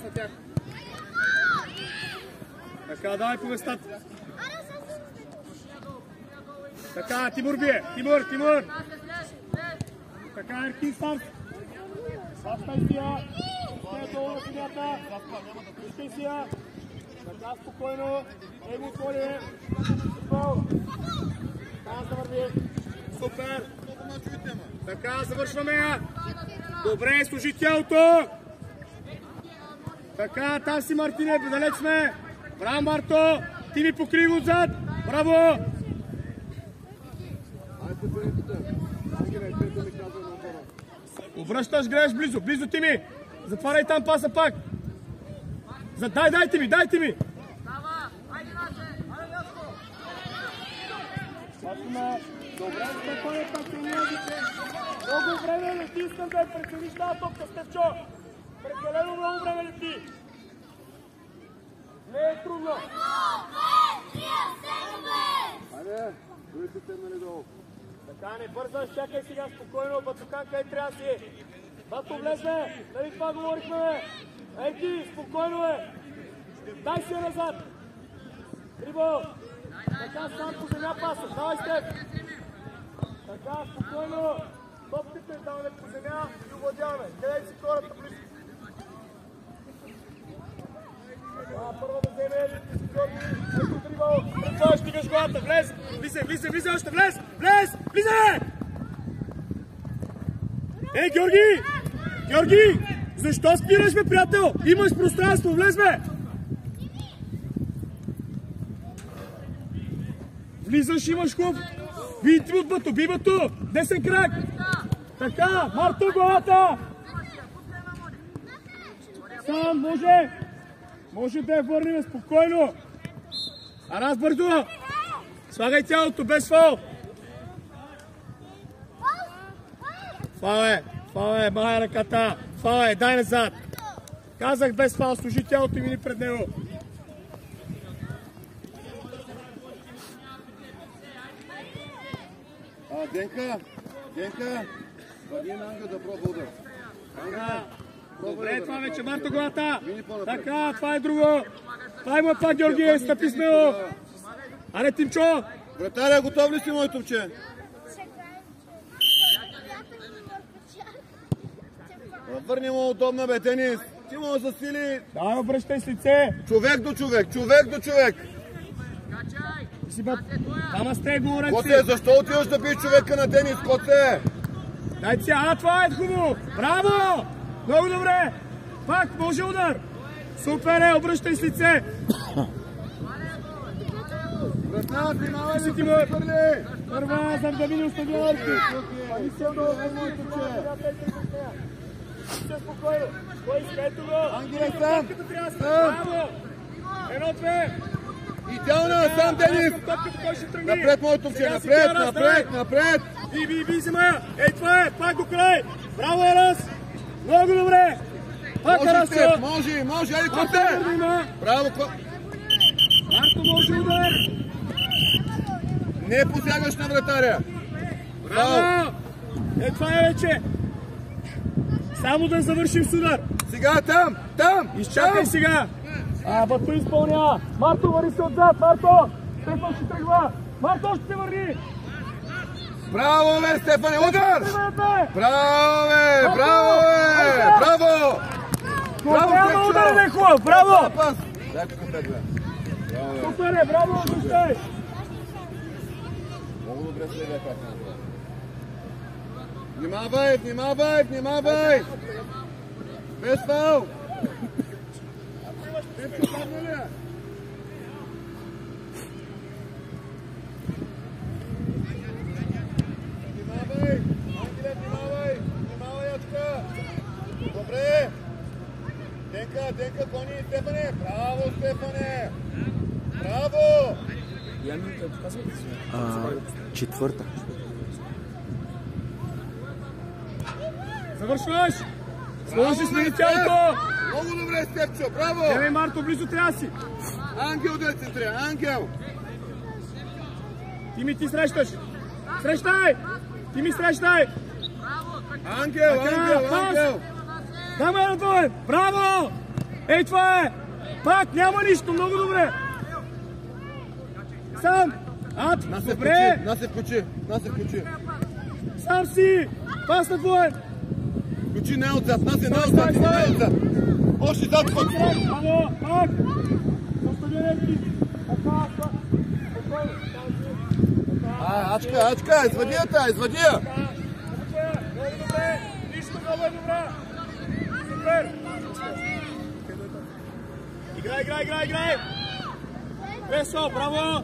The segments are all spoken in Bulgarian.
на тях. Така, давай по местата. Така, Тимур бие. Тимур. Така, Еркин старт. Саштай сия. Стой долу на земята. Пускай сия. Така, спокойно. Его отвори. Футбол. Така, завърви. Супер. Така, завършваме я. Добре, служи тялото. Така, там си Мартине, далеч сме. Браво, Марто. Ти ми покри го отзад. Браво. Обръщаш, гледаш близо ти ми. Затваряй там паса пак. Дайте ми. Добре, Стефане, пацанядите. Много време лети, искам да прецениш тази топка, Стефчо. Прекалено много време лети. Не е трудно. Айде, другите седнали долу. Така, не бързаш, чакай сега спокойно, Батукан, къде трябва да си е. Бато, влезме, нали това говорихме, бе. Ерки, спокойно е. Дай си назад. Дрибъл. Така, сам по земя паса, давай Стеф. Така, спокойно. Топките даваме по земя и овладяваме. Гледай си хората близко. Първо да вземе Георги, ето Дрибъл. Пред това стигаш главата, влез. Влизай още, влез. Ей, Георги! Защо спираш, бе, приятел? Имаш пространство, влез, бе! Влизаш, имаш хубав. Би Бато, десен крак. Така, Марто главата. Сам, може да я върнем спокойно. Арас бързо. Слагай тялото, без фал. Фал е, махай ръката. Фал е, дай назад. Казах без фал, служи тялото и мини пред него. Денка, върни на Ангел да пробва удар. Добре, това вече Марто главата. Така, това е друго. Това има пак Георги, стъпи смело. Аре, Тимчо. Вратаря, готов ли си, мой топче? Върни му удобна, бе, Денис. Ти му засили. Давай, обръщай с лице. Човек до човек. Ама сте го ръци. Коце, защо отиваш да биш човека на Денис, Коце? Дай си, това е хубаво. Браво! Много добре. Пак, може удар. Супер е, обръщай с лице. Вратна, внимавай си, Тимур. Първа, за да види оставянки. Ами се много хубаво, топче. Спокойно. Кой искайте го? Ангеле, сам. Браво! 1-2. Идеална, сам Денис. Напред, мой топче, напред. Би, взема. Ей, това е, пак до край. Браво, Арас. Много добре. Пак Арас. Може, ай, Коце. Браво, Марто може удар. Не посягаш на вратаря. Браво. Ей, това е вече. Само да завършим с удар. Сега там. Изчакай сега. Бато изпълнява. Марто, върни се отзад. Марто. Стефан ще тръгва. Марто, ще се върни. Браво, бе, Стефане, удар! Браво, бе! Браво! Браво, удар, бе, хубав! Браво! Супер е, браво, защай! Много добре се бе, как Внимавай! Без фал! Внимавай, очка! Добре! Денка, гони Стефане! Браво, Стефане! Браво! Четвърта. Завършваш! Сложи смени тялото! Много добре, Стефчо, браво! Еве, Марто, близо трябва си! Ангел да е центрия, Ангел! Ти срещаш! Срещай! Ти ми срещай! Ангел! Даме на двое! Браво! Ей, това е! Пак, няма нищо, много добре! Сам! Добре! Насев включи! Сам си! Пасна твой! Включи, не отзад, не отзад! Още зад ход! Браво! Пак! Оставянки! Ачка, извади я! Много добре! Нищо, много е добра! Супер! Играй! Весо, браво!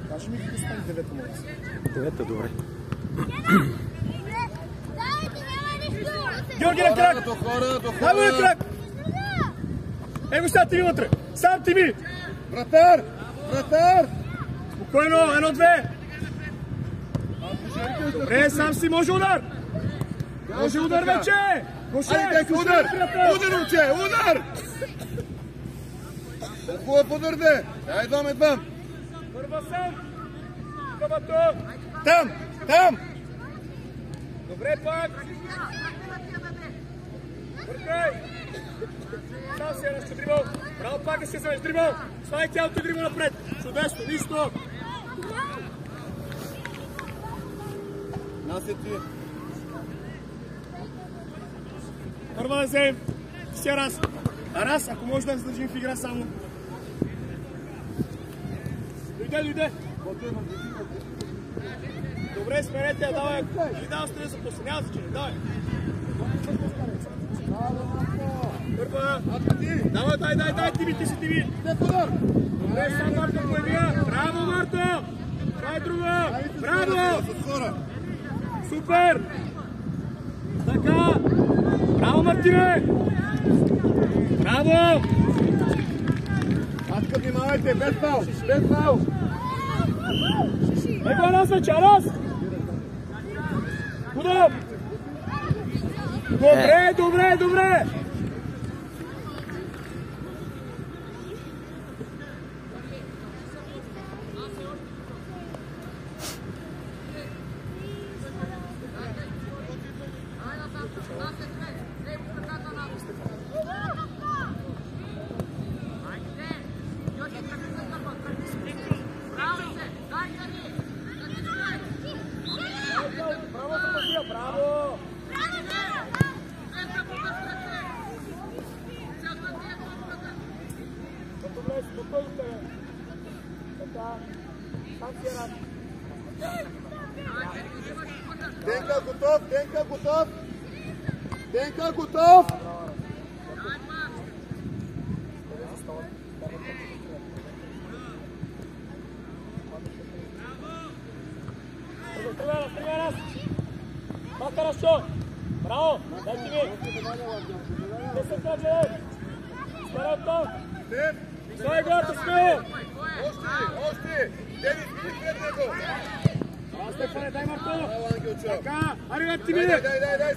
Кажи ми какво стане девета, моля. Девета, добре. Георги на крак! Дай му на крак! Его сега ти ми вътре! Сам ти ми! Вратар! Спокойно, 1-2! Добре, сам си, може удар! Може удар вече! Айде, удар! Удар! Хубав удар, де! Едвам! Първа сам! Кабато! Там! Добре, пак! Бъркай! Сам си ще дрибъл! Браво, пак да се вземеш дрибъл! Слай тялото и дрибъл напред! Чудесно, нищо! Насет ти! Първа да вземем! Си Арас! Арас, ако може да задържим в игра само! Дойде! Добре, сменете, давай! И да остане за после, няма значение, давай! Първа! Дай, ти си ти! Добре, сам Марто появя! Браво, Марто! Това е друго! Браво! Супер! Така! Браво, Мартине! Браво! Ачка, внимавайте, без фал! Ето Арас вече, Арас! Куда? Добре! Браво! Спокойно тебе. Така. Сам си Арас. Денка готов! Стривай Арас! Пак хорошо! Браво! Дай ти ми! Не се гледай! Старай оттам! Стой горто, смело! Още! Денис, пред него! Стефане, дай Марто! Така! Ари, ти ми! Дай, срещай!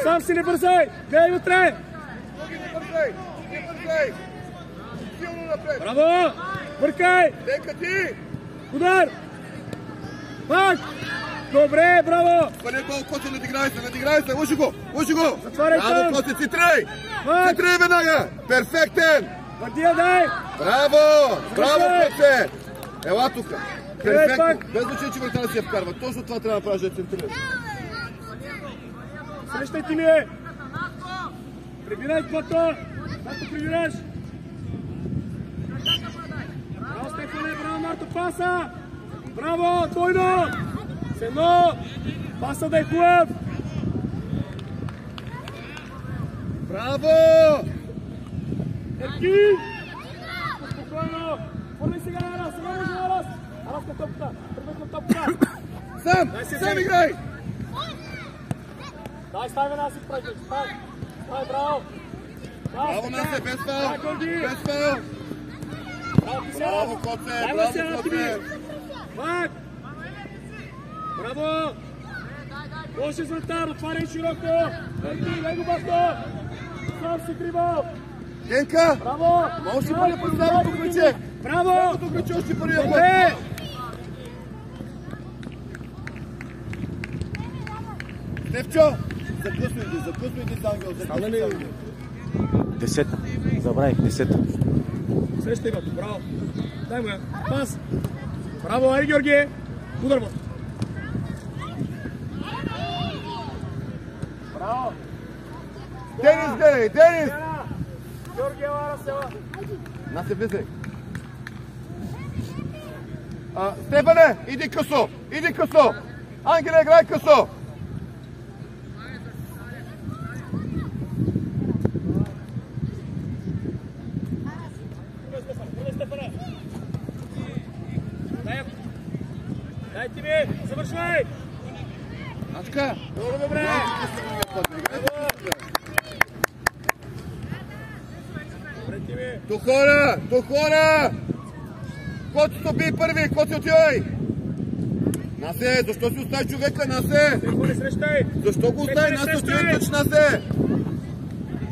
Сам си не бързай! Гледай вътре! Не бързай! Силно напред! Браво! Бъркай! Денка ти! Удар! Пак! Добре, браво! Пане гол, Коце, надиграй се! Лъжи го! Затваряй там! Браво, Коце, цитирай веднага! Перфектен! Върдия, дай! Браво, Коце! Ела тук! Перфектно! Без значение, че вратаря си я вкарва. Точно това трябва да направиш, да центрираш. Срещай ти ми е! Прибирай плато! Както прибираш! Браво, Стефане! Браво, Марто! Паса! Браво! Двойно! С едно! Паса да е хубав! Браво! Ерки! Спокойно! Фърли сега на Арас! Арас на топката! Първет на топката! Сам играй! Дай, стави нас и прави! Стай, браво! Браво, Насе, без фал! Браво, Коце! Пак! Браво! Лоши звънтар, отваряй широко! Дай го басто! Сам си дрибъл! Денка! Браво! Може ли да поставя тук вече? Браво! Тук вече още първия път! Добре! Стефчо! Закъсвай ги с Ангел. Закъсвай с Ангел. 10. Забравих 10. Срещай го, браво. Дай му я. Пас. Браво, Ари Георги. Удар му. Браво. Денис, гледай, Денис! Георги, ела, села. Насе, влизай. Стефане, иди късо! Иди късо! Ангеле, играй късо! Дай ти ми, завършвай! Ачка! Много добре! Добре ти ми! До хора! Който се би първи, който се отивай! Насе, защо си остави човека, Насе? Не срещай! Защо го остави, Насе, отивай, тъч, Насе!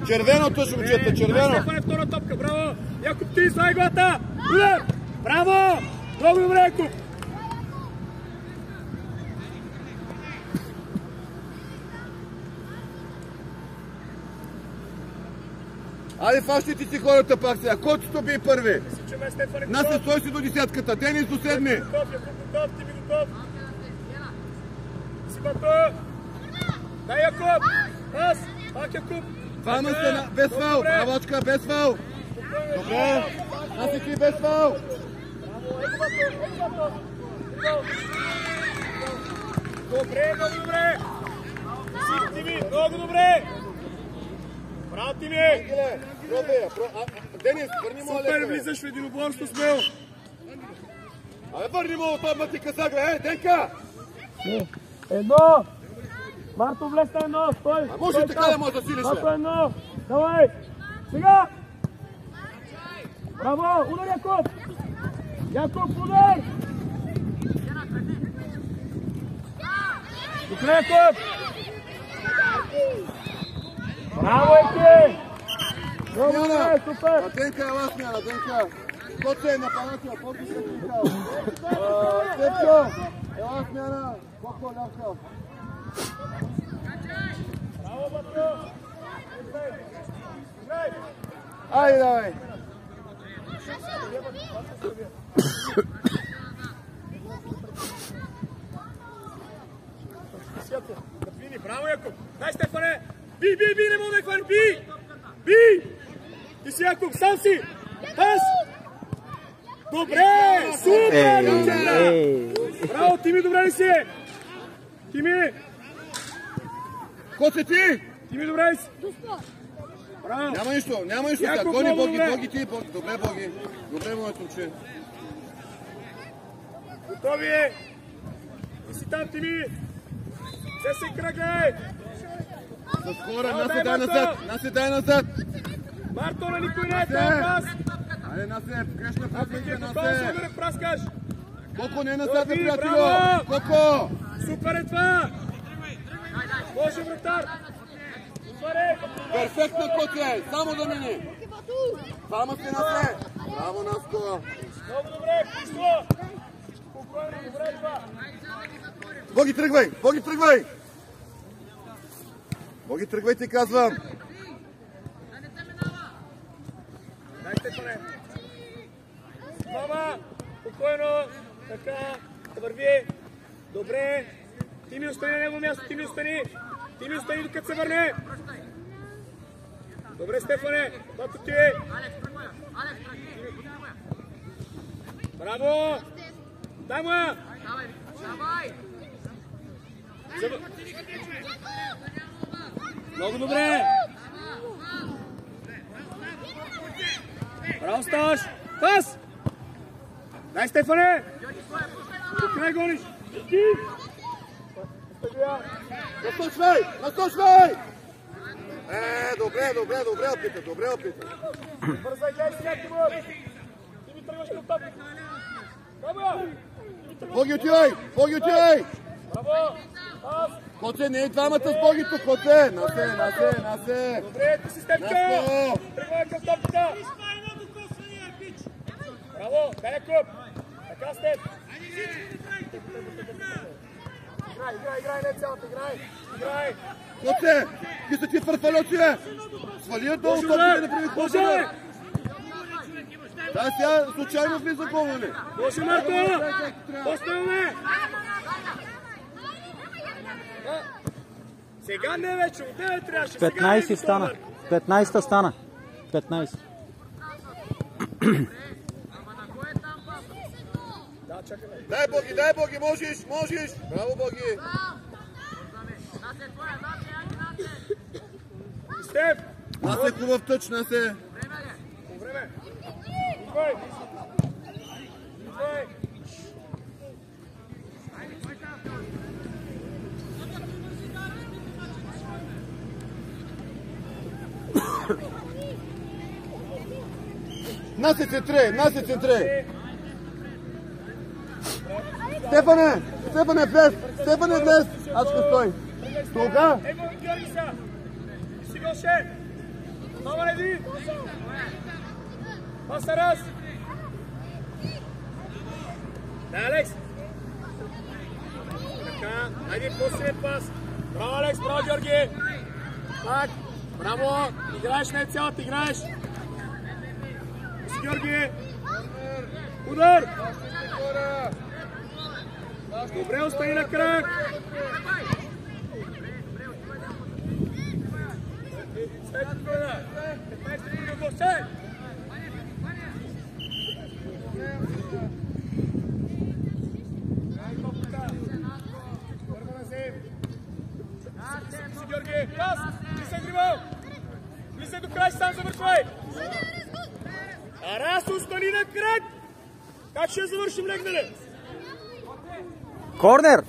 Червено тъж, момчета, червено! Стефане, втора топка, браво! Якоб, ти слай глата! Удар! Браво! Много добре, Якоб! Айде, фащайте си хората пак сега, който се би първи! Сичаме, Стефане, Насе, стой си до десятката, Денис до седми! Готов, ти ми готов! Си готов! Дай, Якоб! Пас! Пак, Якоб! Двама сте без фал, правочка, без фал! Добре! Насе ти без фал! Добре, много добре! Си, Тими, много добре! Браво, Тими! Ангеле, пробея, Денис, върни му Супер, Алекса! влизаш в единоборство смело! Абе, върни му от това ти каза, Денка! Едно! Марто, влез на едно, стой! А може така да може да силиш, Марто, едно! Давай! Сега! Браво! Удар, Якоб! Якоб, удар! Добре, Якоб! Браво, Еки! Много добре, супер! Денка, ела смяна, Денка! Кот се е нападател, колко се е тикал? Степчо, ела смяна! Колко лявка? Браво, Батко! Айде, давай! Браво, Якоб! Дай, Стефане! Би, не мога да хвани! Би! Ти си, Якоб, сам си! Пас! Добре! Супер! Браво, Тими, добре ли си? Тими! Кот се ти? Тими, добре ли си? Браво! Няма нищо сега. Якоб, Гони много Боги, добре. Боги ти, Боги. Добре, Боги. Добре, моето момче. Готови е! Ти си там, Тими! Все се кръгай! С хора, Насе, дай назад! Марто, на никой не е това пас! Айде, Насе, грешна Ако ти пасмика, е готов, ще Насе! да не праскаш! Коко, не назад, Добри, приятелю! браво! Коко! Супер е това! Може, вратар! Супер е! Перфектна Коте! Само да мини! Двама сте, Насе! Браво, Наско! Много добре, Пишло! Спокойно, добре това! Боги, тръгвай! Боги, тръгвай! Боги, тръгвай, ти казвам! Дайте, пане! Мама! Спокойно! Така, да върви! Добре! Ти ми остани на него място, ти ми остани! Ти ми остани, докато се върне! Добре, Стефане! Бато ти е! Браво! Дай му я! Много добре! Браво, ставаш! Пас! Дай, Стефане! Тук не гониш! Насточвай! Добре опита. Бързай, гледай сега, Тимур! Ти ми тръгваш към топ! Браво! Боги, отивай! Браво! Пас! Коце, не е двамата с Богито, Коце! Насе! Добре, ти си Стефка! Наско! Тръгвай към топката! Браво! Дай, Якоб! Така, Стеф! Играй, не цялата, играй! Коце, ти са ти фърфалоци, бе! Свали я долу, топите да прави хубаво! Да, сега случайно влиза гол, нали? Може, Марто! Оставаме! Сега не вече, отдеве трябваше. 15 стана. 15 стана. 15. Дай Боги, можеш! Браво, Боги! Степ! Насе хубав тъч, Насе! Време! Насе центре! Стефане, влез! Аз ще стой! Тога! Ево, Георги са! Си гълше! Мама един! Паса раз! Да, Алекс! Така, айде по-сред пас! Браво, Алекс, браво, Георги! Так, браво! Играеш, не цялата, играеш! Си, Георги! Удар! Добре, остани на крак! Георги, пас! Влизай до край, сам завършвай! Арас, остани на крак! Как ще завършим, легнале? Корнер!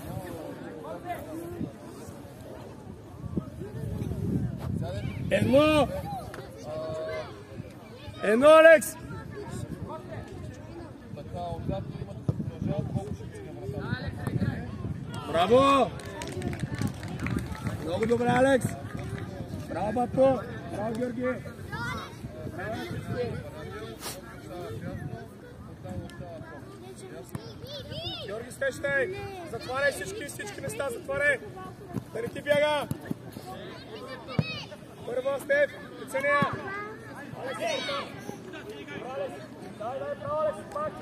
Едно, Алекс! Браво! Много добре, Алекс! Браво, Бато! Браво, Георги! Георги, стещай! Затваряй всички места, затваряй! Да не ти бяга! Първо, Стеф! Приценя! Алекс! Дай, право, Алекс! Пак!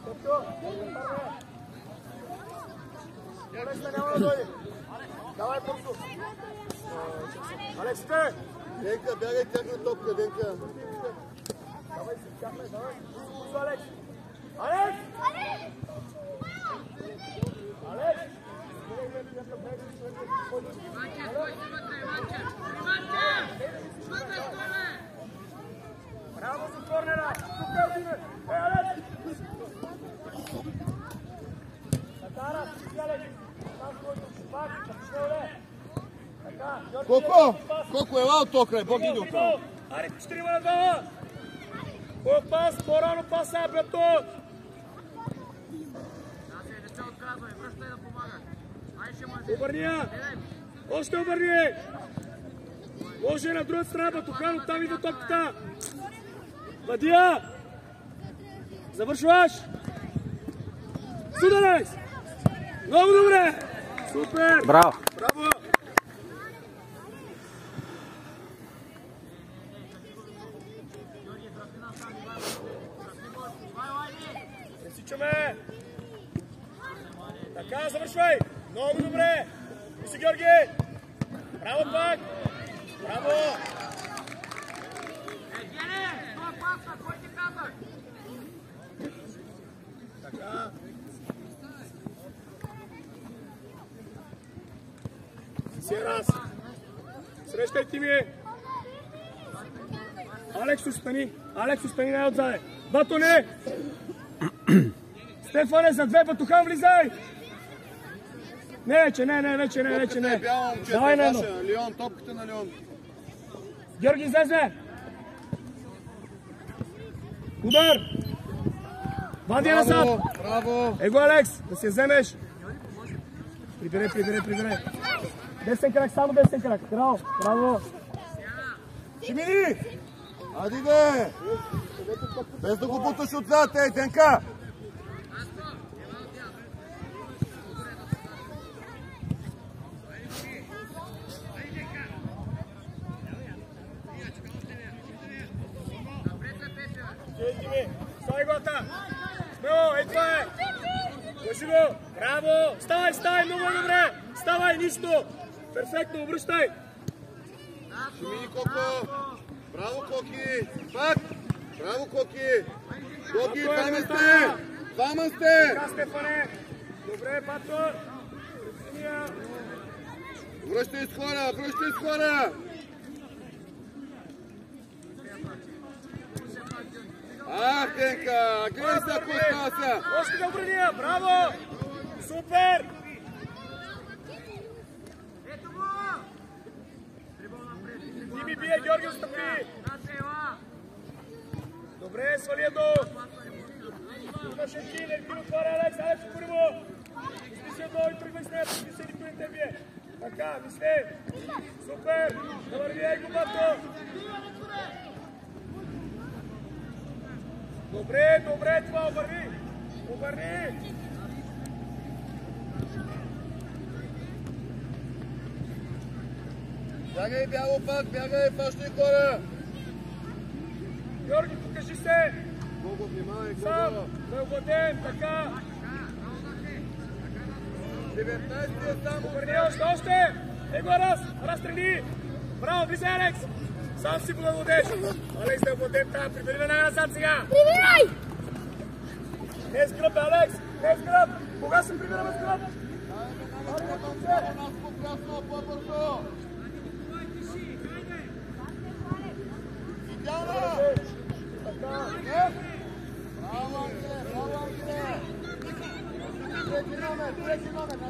Топко! Алекс, няма да дойде! Давай, бързо! Алекс, сте! Денка, бягай тяхна топка, Денка! Давай си, тяхна, давай! Бързо, Алекс! Алекс! Алекс! Браво за корнера! Тук е Диме! Алекс! Натара, Алекс! Колко ела от този край, Бог иди отправо. Аре, 4 на 2! Колко пас, по-рано паса, бето! Обърния! Още обърни! Може на другата страна, Батухан, оттам идва топката! Вадия! Завършваш! Сударес! Много добре! Супер! Браво! Браво! Пресичаме! Така, завършвай! Много добре! Мисли, Георги! Браво пак! Браво! Така. Си раз. Срещайте ми! Алекс, остани най-отзаде! Батоне! Стефане, за две, Батухан, влизай! Не, вече не. Давай на едно. Леон, топката на Леон. Георги, излезе! Удар! Вадия назад! Браво! Его, Алекс, да си я вземеш! Прибирай. Десен крак, само десен крак. Браво! Шимини! Ади бе! Без да го буташ отзад, ей, Денка! Ейти ми. Ставай глата. Смело, ей това е. Лъжи го. Браво. Ставай, много добре. Ставай, нищо. Перфектно, обръщай. Шумини, Коко. Браво, Коки. Пак. Браво, Коки. Коки, двама сте. Така, Стефане. Добре, Бато. Връщай с хора. Ах, Денка, гледай се, ако остава. Още да обрания, браво! Супер! Ти ми бие, Георги, отстъпи! Добре, свали едно! Имаше ти, не отваря, Алекс, отвори му! Мисли си едно и тръгвай с нея, мисли се никой не те бие! Така, мисли! Супер! Да върви, ей го, Бато! Добре, това обърни! Бягай, бяло пак, фащай хора! Георги, покажи се! Много внимай, Сам, да е обладен, така! 19-тия само! Обърни още! Его разстрели! Браво, влизай, Алекс! Сам си го наводеш! Алекс, да е обладен, трябва да прибери най-назад сега! Прибирай! Не с гръб, Алекс! Не с гръб! Кога се прибираме с гръб? По-бързо! Идеална! Браво, Ангеле! Трети номер!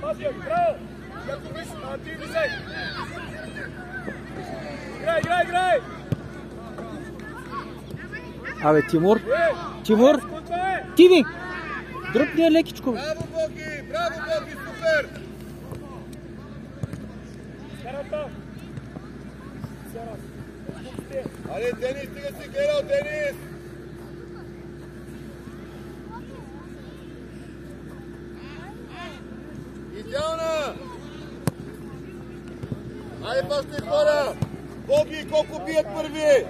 Пази, браво! Ти влизай! Играй! Абе, Тимур! Тими! Дръпни лекичко! Браво, Боги, супер! Карата! Али, Денис, стига си гледал, Денис! Идеална! Айде, пащай хора! Боги, колко бият първи!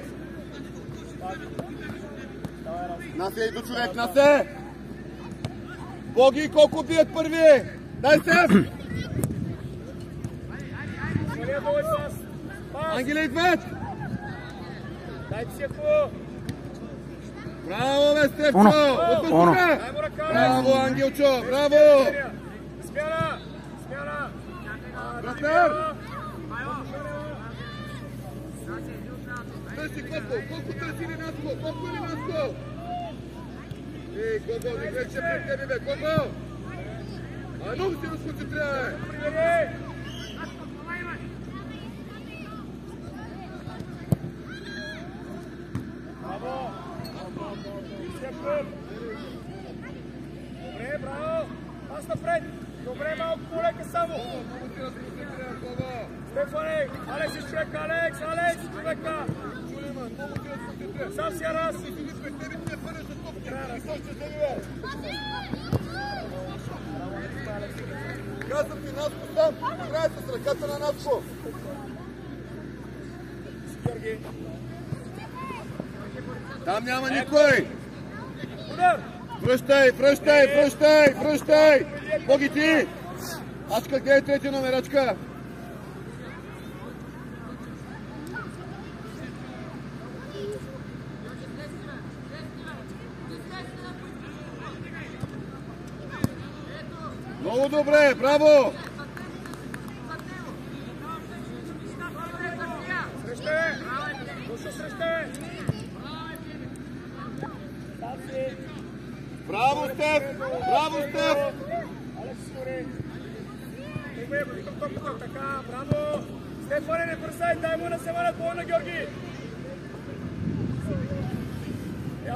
Насе, идо човек, насе! Боги, колко бият първи! Дай се! Ангеле, идват! Дайте си ако! Браво, бе, Стефчо! Отпусти се! Браво, Ангелчо! Браво! Смяна! Вратар! Търси колко търси ли Наско? Колко ли Наско? Ей, Гого, не гледаше пред тебе, бе, Гого! А много се разконцентрирай! Браво! Добре, браво! Пас напред! Добре, малко полека само! Стефане! Алекс изчека! Алекс! Човека! Сам си раз! Казвам ти, Наско сам! Играе с ръката на Наско! Там няма никой! Удар! Връщай! Боги ти! Ачка, гледай третия номер, Ачка! Много добре, браво! Срещай! Браво, Стеф! Алекс, скори! Така, браво! Стефане, не бързай, дай му на семана двойна, Георги!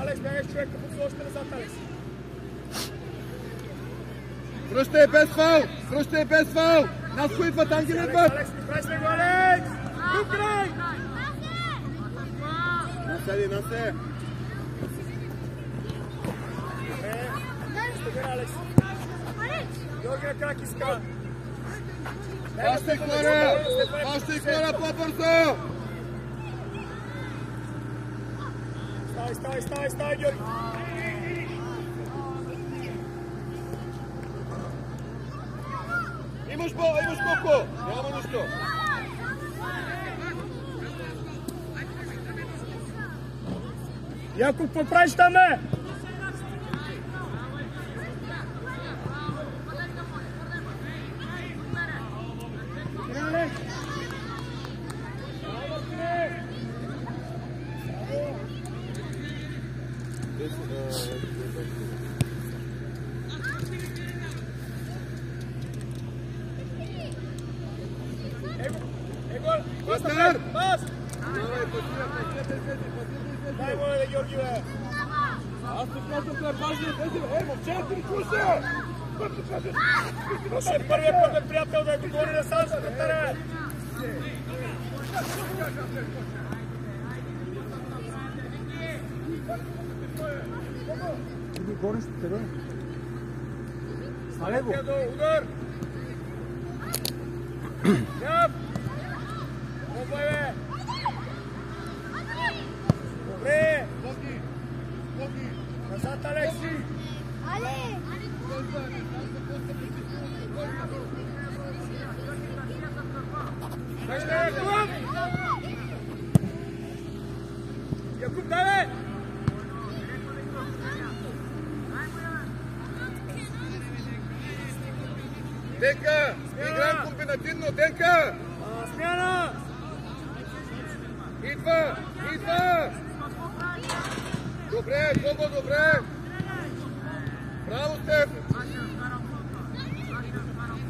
Алекс, бягаш човек, като още назад, Алекс! Връщай без фал! Наско идват, Ангел идват! Алекс, прави сме го, Алекс! Друг край! Насе! Алекс! Георги на крак иска. Пащай хора, по-бързо! Ставай, Георги. Имаш колко? Няма нищо. Яков, какво правиш там, бе? Пастер! Пас! Дай му да Георги, бе! Аз те казвам, това е важно тези, момчета, ти слуша! Слушай, първият път е приятел да говори на сам секретаря! Иди гориш тебе. Стане го. Удар! Яп! Добре, бе! Добре! Назад, Алекс! Якуб, дай, бе! Денка! Играем комбинативно, Денка! Смяна! Идва! Добре, Гого, добре! Браво, Стеф!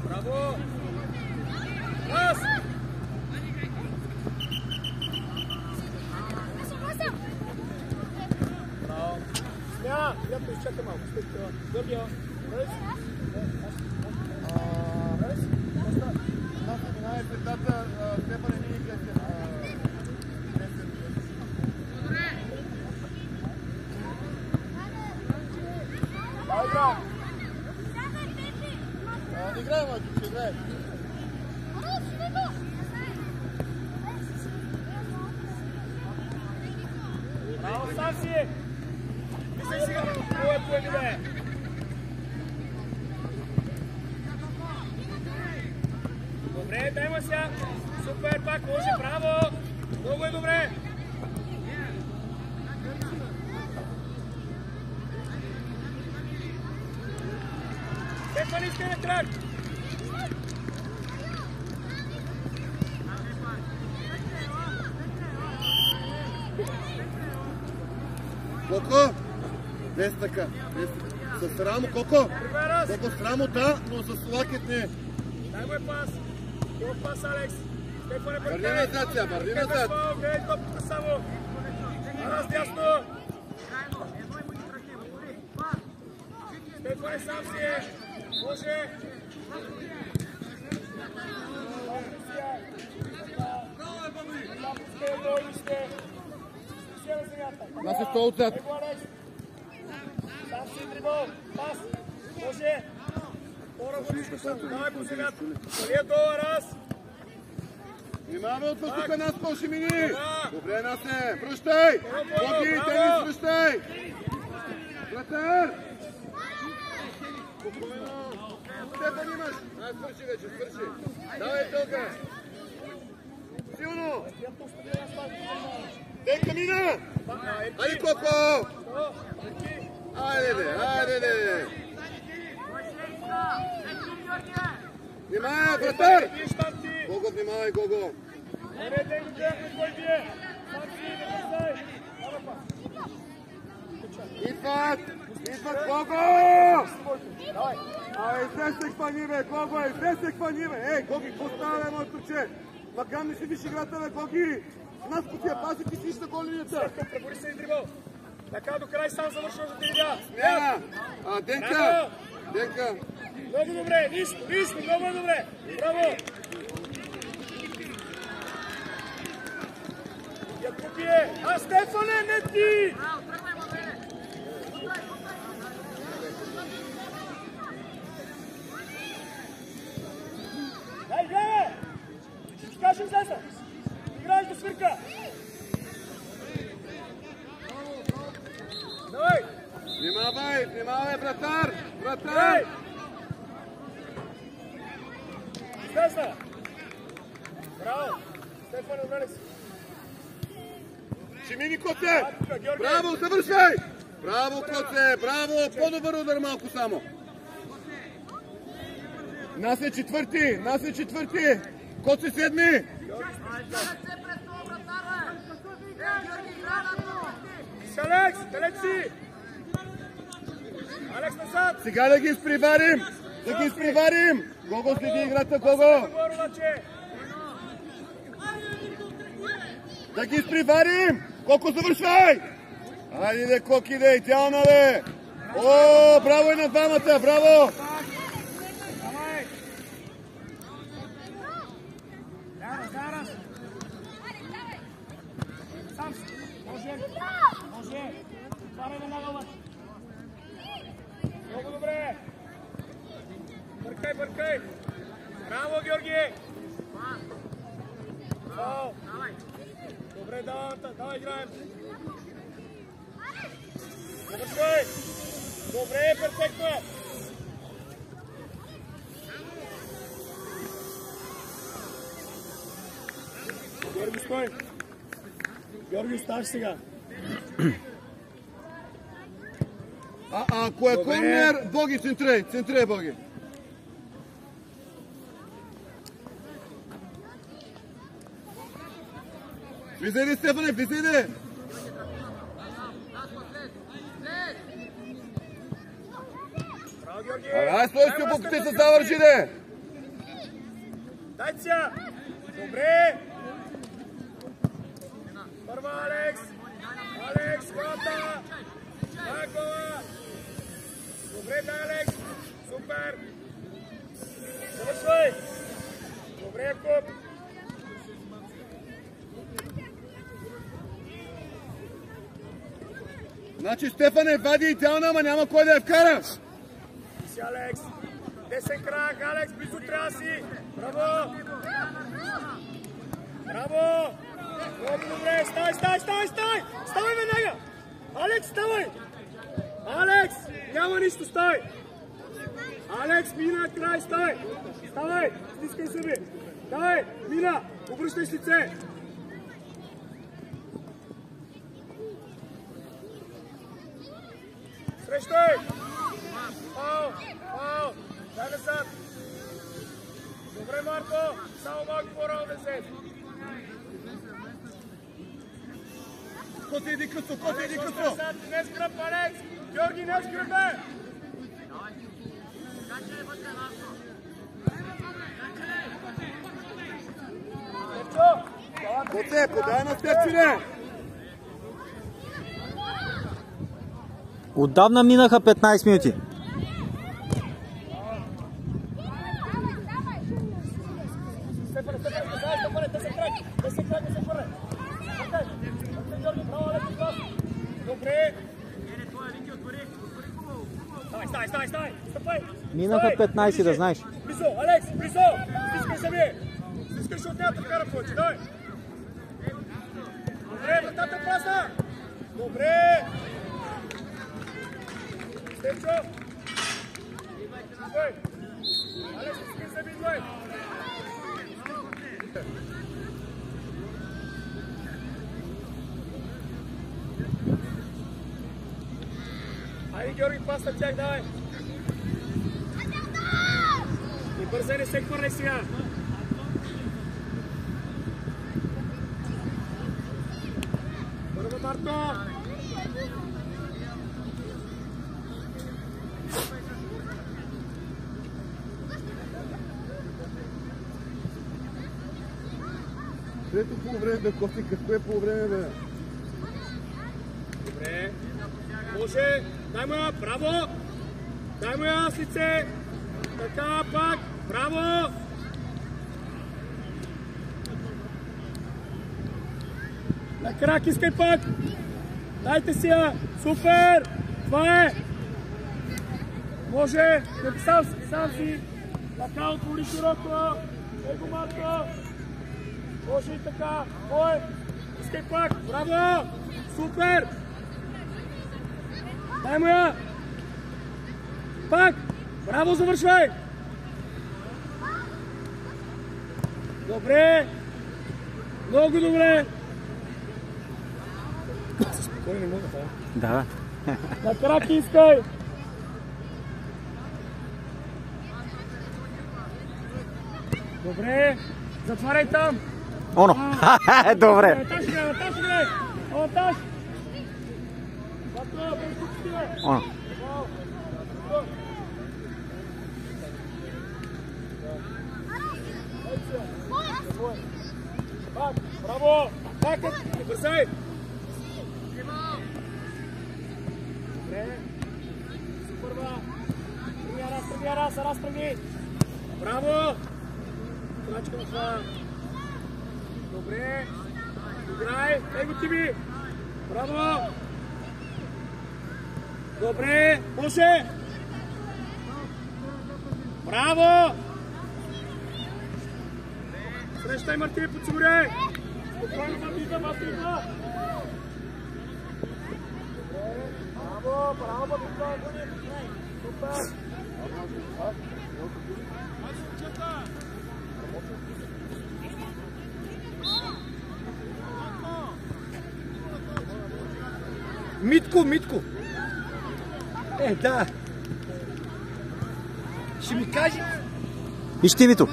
Браво! Пас! Браво! Смяна! Приятно, изчакай малко. Гърбия. Ръс. Минава средата, Стефан е мини кесен. Игра! Не играем, Матич, играем. Браво, сам си! Мисля сега, кой е поеди, бе? Добре, дай му сега. Супер, пак може, браво! Много е добре! Стефан иска на крак! Коко? Без така. С рамо, Коко? Коко с рамо, да, но с лакет не. Дай му е пас! Его пас, Алекс! Стефан е Върви назад сега, върви назад. Гледай топката само! Арас дясно! Стефан е сам си е! Може! Аз се сто отзад. Сам си дрибол! Пас! Може! Давай по сега! Валия долу, Арас! Внимавай от въздуха, Наско, ще мини! Добре, Насе! Връщай! Боги, тенис, връщай! Вратар! Спокойно! Стефан имаш! Ай, свърши вече, свърши! Давай тълка! Силно! Денка мина! Айде, Коко! Айде! Внимавай, вратар! Гого, внимавай, Гого! Идват, Гого! Излез хвани, бе, Гого, излез хвани, бе! Ей, Гоги, какво става, бе, моето че? Макам не си виж играта, бе, Гоги! Нас по тия пази, ти си на голинията! Пребори се и дрибъл! Така до край сам завършва да ти видя! Смяна! Денка! Много добре, нищо, много добре! Браво! Якубие! Стефане, не ти! внимавай, вратар! Вратар! Излезна! Браво! Стефан, отвели си! Шимини, Коце! Браво, завършвай! Браво, Коце! Браво! По-добър удар малко само! Нас е четвърти! Коце седми! Алекс, далеч си! Алекс назад! Сега да ги изпреварим! Гого следи играта, Гого! Да ги изпреварим! Колко завършвай! Айде, Коки, да идеална, бе! О, браво и на двамата, браво! Много добре! Бъркай! Браво, Георги! Добре, давай играем! Завършвай! Добре, перфектно е! Георги, стой! Георги, оставаш сега! Ако е корнер, Боги, центрирай, Боги! Влизай, Стефане, влизай! Браво, Георги! Стой си, колко те се завърши, де! Дайте сега! Добре! Първа, Алекс! Хвата! Дай гола! Добре, Алекс! Супер! Завършвай! Добре, Якуб! Значи Стефане вади идеална, ама няма кой да я вкара! Си, Алекс! Десен крак, Алекс, близо трябва си! Браво! Много добре! Ставай! Ставай веднага! Алекс, ставай! Алекс! Няма нищо, ставай! Алекс, мина край, ставай! Стискай зъби! Давай, мина! Обръщай с лице! Срещай! Фаул! Дай назад! Добре, Марко! Само малко по-рано да се! Коти иди късо! Не сгръб, Алекс! Георги, не сгръб, бе! Коце, подай на Стефчине! Отдавна минаха 15 минути. Добре! Стай! Минаха 15, да знаеш. Близо, Алекс, близо! Стискай се ми! Стискай се от нея, така да повече, дай! Добре, вратата празна! Добре! Степчо! Стой! Алекс, стискай се ми, дай! Айде, Георги, пас на тях, давай! И бързай, не се хвърляй сега! Първо, Марто! Трето по време, бе, Коти, какво е по време, бе? Добре. Може. Дай му я. Браво. Дай му я с лице. Така пак. Браво. На крак искай пак. Дайте си я. Супер. Това е. Може. Сам си. Така отвори широко. Его, Марко. Може и така. Ой. Искай пак. Браво. Супер. Дай му я! Пак! Браво, завършвай! Добре! Много добре! Спокойно, не мога това. Да. На крак искай! Добре! Затваряй там! Оно! Добре! Наташ гре! Наташ гре! Наташ! Батко, без купите! Оно! Пак! Браво! Пак! Не бързай! Добре! Супер, ба! Тръгни, раз тръгни! Браво! Крачка на това! Добре! Играй! Ей го Тими! Браво! Добре! Може! Браво! Срещай Мартин, подсигуряй! Спокойно, Матита! Браво, Матита! Супер! Митко! Да. Ще ми каже. Вижте името.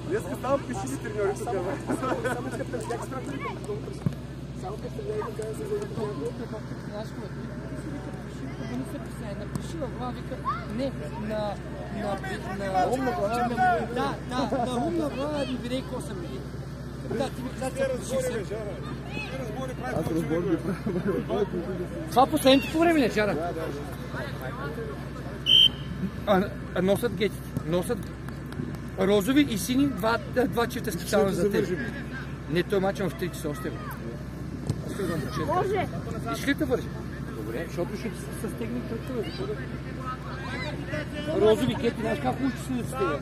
Днеска само пиши треньори тук. Само като бях спрятали само като бях да се завъртам. Напиши във глава, вика, не, на умна глава, на умна глава ми видей какво съм види. Да, ти ми каза, че пиши се. Аз разбор ги правя. Това последното по време не, Жара? Носят гетите, носят розови и сини, два чифта специално за теб. Не, той мач в 3 часа още. Може! Иш ли да върши? Добре, защото ще се стегне кръгтове. Розови кети, знаеш как учи се да стега?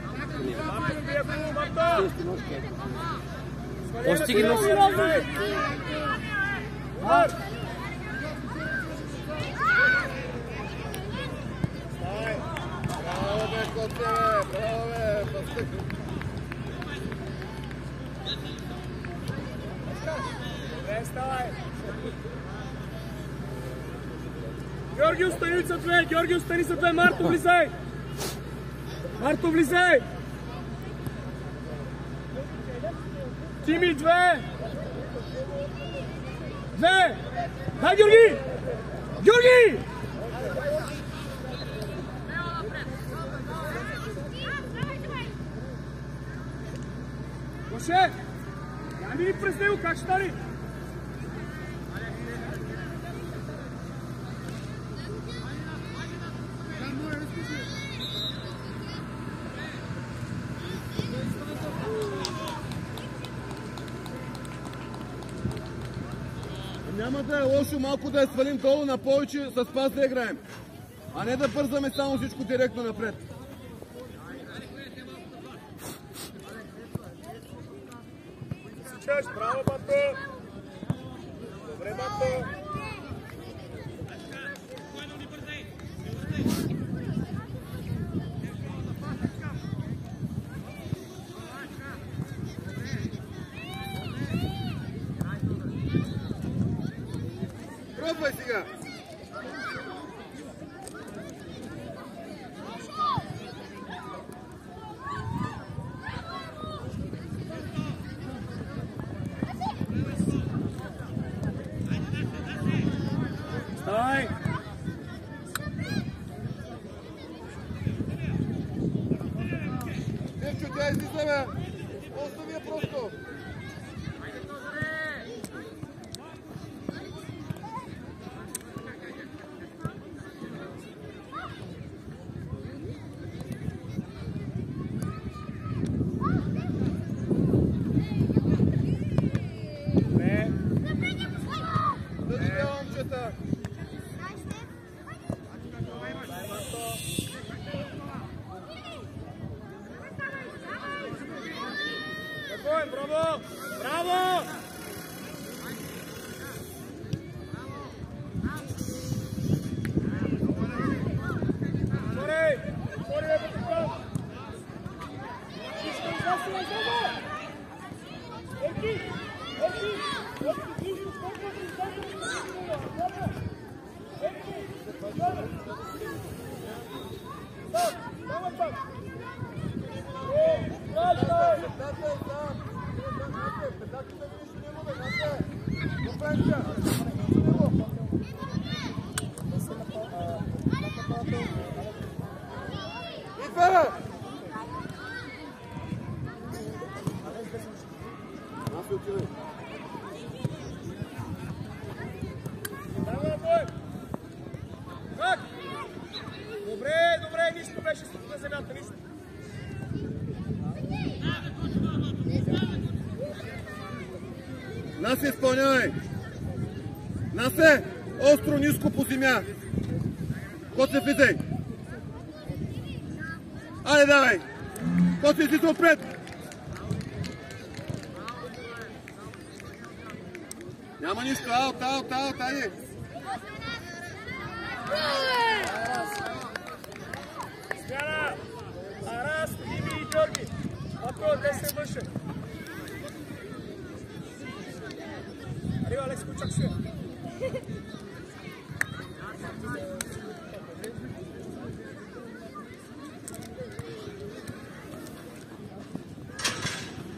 Постиги носи. Браво, бе, коте, браво, бе, пастък. Добре, ставай! Георги, остани са две! Марто, влизай! Тими, две! Дай, Георги! Гоше! Я ми през него, как ще стане? Няма да е лошо малко да я свалим долу на повече, с пас да играем. А не да бързаме само всичко директно напред. Браво, Бато! Добре, Бато! Пробвай сега! Стай! Девчо, тя излизаме! Остави я просто! Да живея, момчета! Браво! Добре, нищо беше на земята, нищо. Насе, изпълнявай! Насе! Остро, ниско по земя! Коце, влизай! Айде, давай! Коце, излиза отпред! Няма нищо, аут, айде! Смяна! Арас, Иви и Георги! Патрон, те се върши! Arriba, Alex, mucha acción.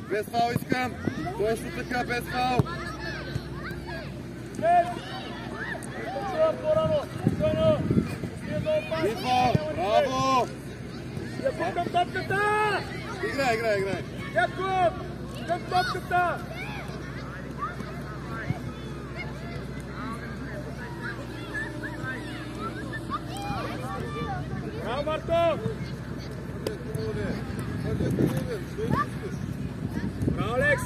Без фал искам! Точно така, без фал! Идва! Браво! Якуб към топката! Играй! Якуб! Към топката! Браво, Марто! Браво, Алекс!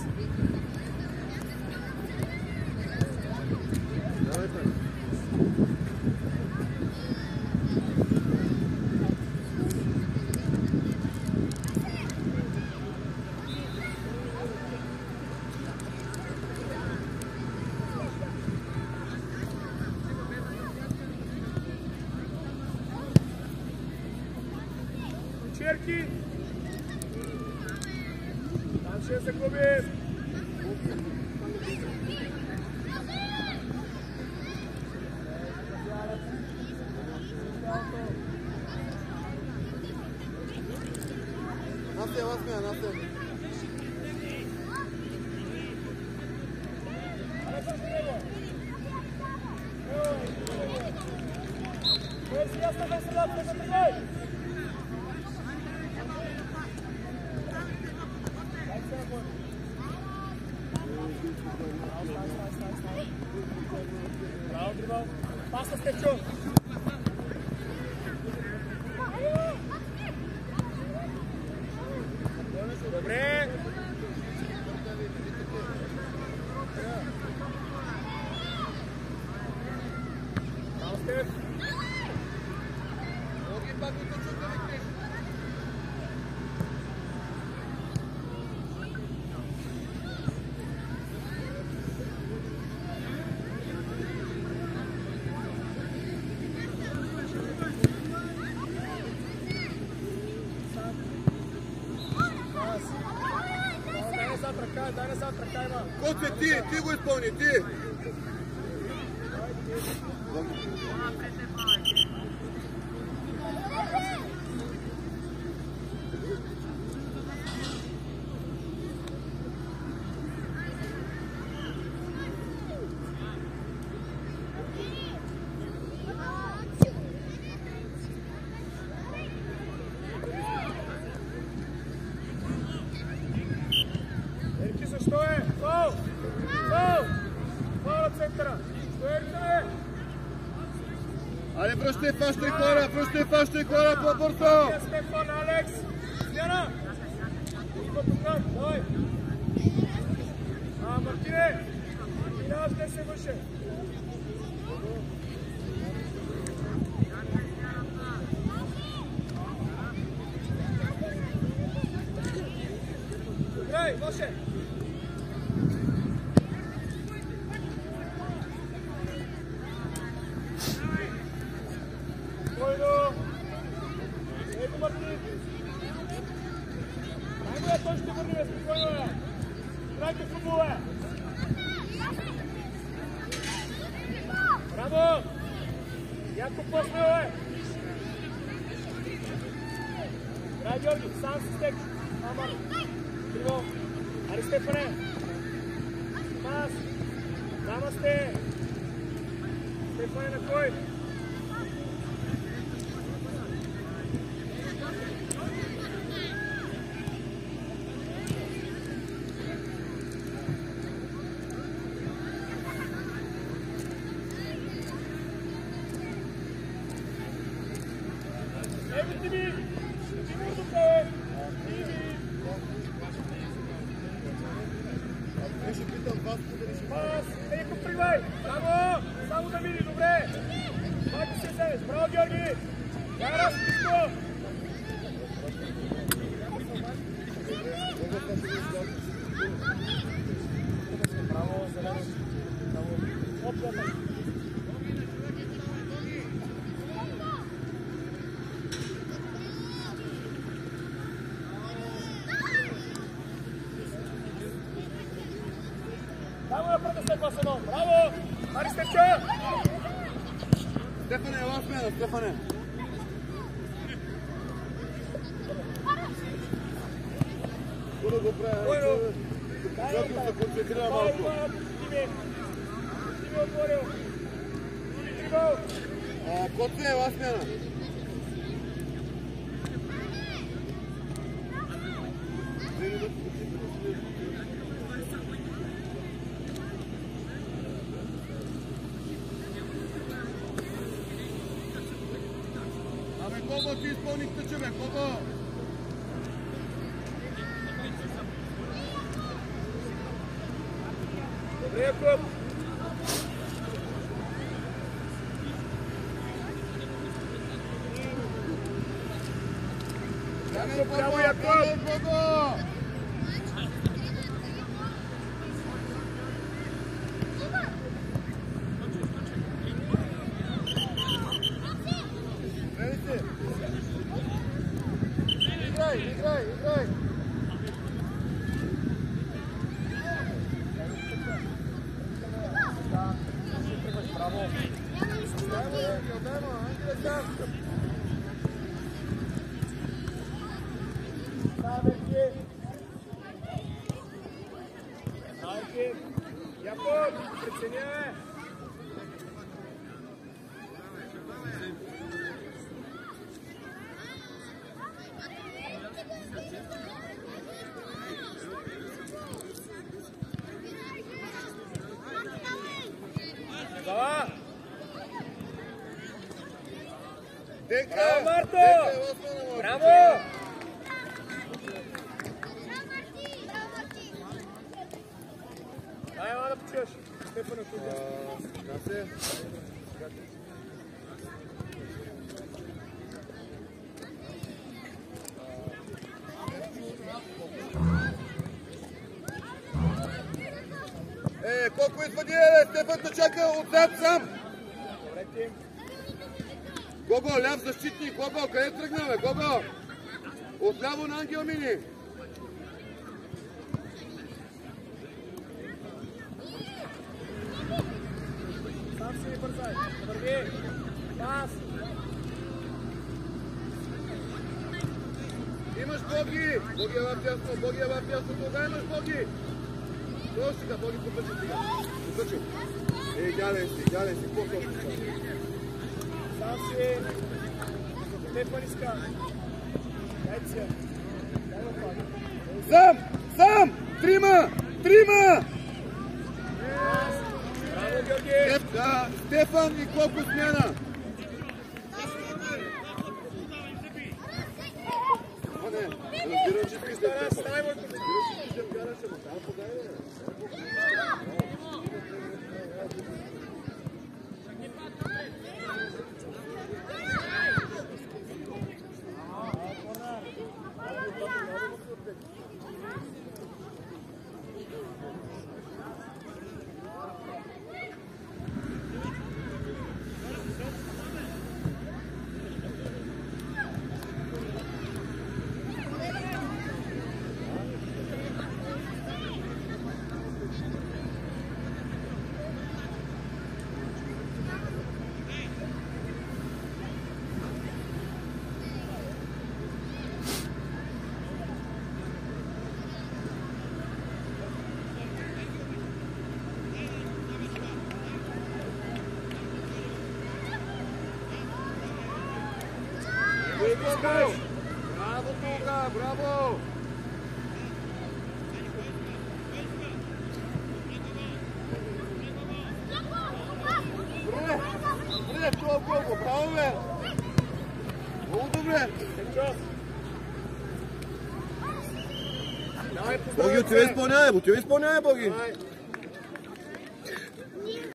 Черки! Там ще се губи! Насе, ласмия, насе! Bravo, Tribal. Passa, Stechon. Dobre. Bravo, Stef. Дай назад, ръка има. Коце, ти го изпълни, ти! Защо е? Фол! Фол от центъра! Що е ритъме? Айде, връщай, фащай хора, по-бързо! Стефан, Алекс! Смяна! Идва тук, давай! Мартине! Минаваш, не се върше! Играй, Воше! е! Браво! Яко по-смело е! Дай, Георги, сам си стек. Амар. Криво. Ари, Стефане. Пас. Намасте. Стефане на кой? Браво! Само да мини, добре! Майко се вземеш! Браво, Георги! Я раз, писко! Браво, зелено! Браво! Оп, браво! Ари, Стефче! Стефане, ела смена, Стефане! Куда го правя? Защото се концентрира малко. Ти ми отворил! Котве, ела смена! Кого ти изпълнихте, че бе? Кого? Добре, Якуб! Браво, Якуб! Кого? Играй! Браво! Якуб, преценяй! Браво, Марто! Браво! Дай, ела да почуеш. Стефана, Насе. Колко извади, Стефан да чака отзад сам! Добре, Тим. Гого, ляв защитник, Гого, къде тръгна, бе? Гого! Отляво на Ангел мини! Сам си не бързай. Върви. Пас. Имаш Боги! Боги е в тясно, това имаш Боги! Точно сега, Боги потъчи сега. Потъчи. Идеален си, по-точно сега. Сам си. Стефаниска. Дайте се. Дай го пак. Сам! Трима! Браво, Георги. Стефан и колко смяна? Разбирам, че искаш да вкараш, ама трябва подай, Искаш! Браво, Туга, браво! Добре, това колко, браво бе! Много добре! Боги, отива изпълняй, Боги!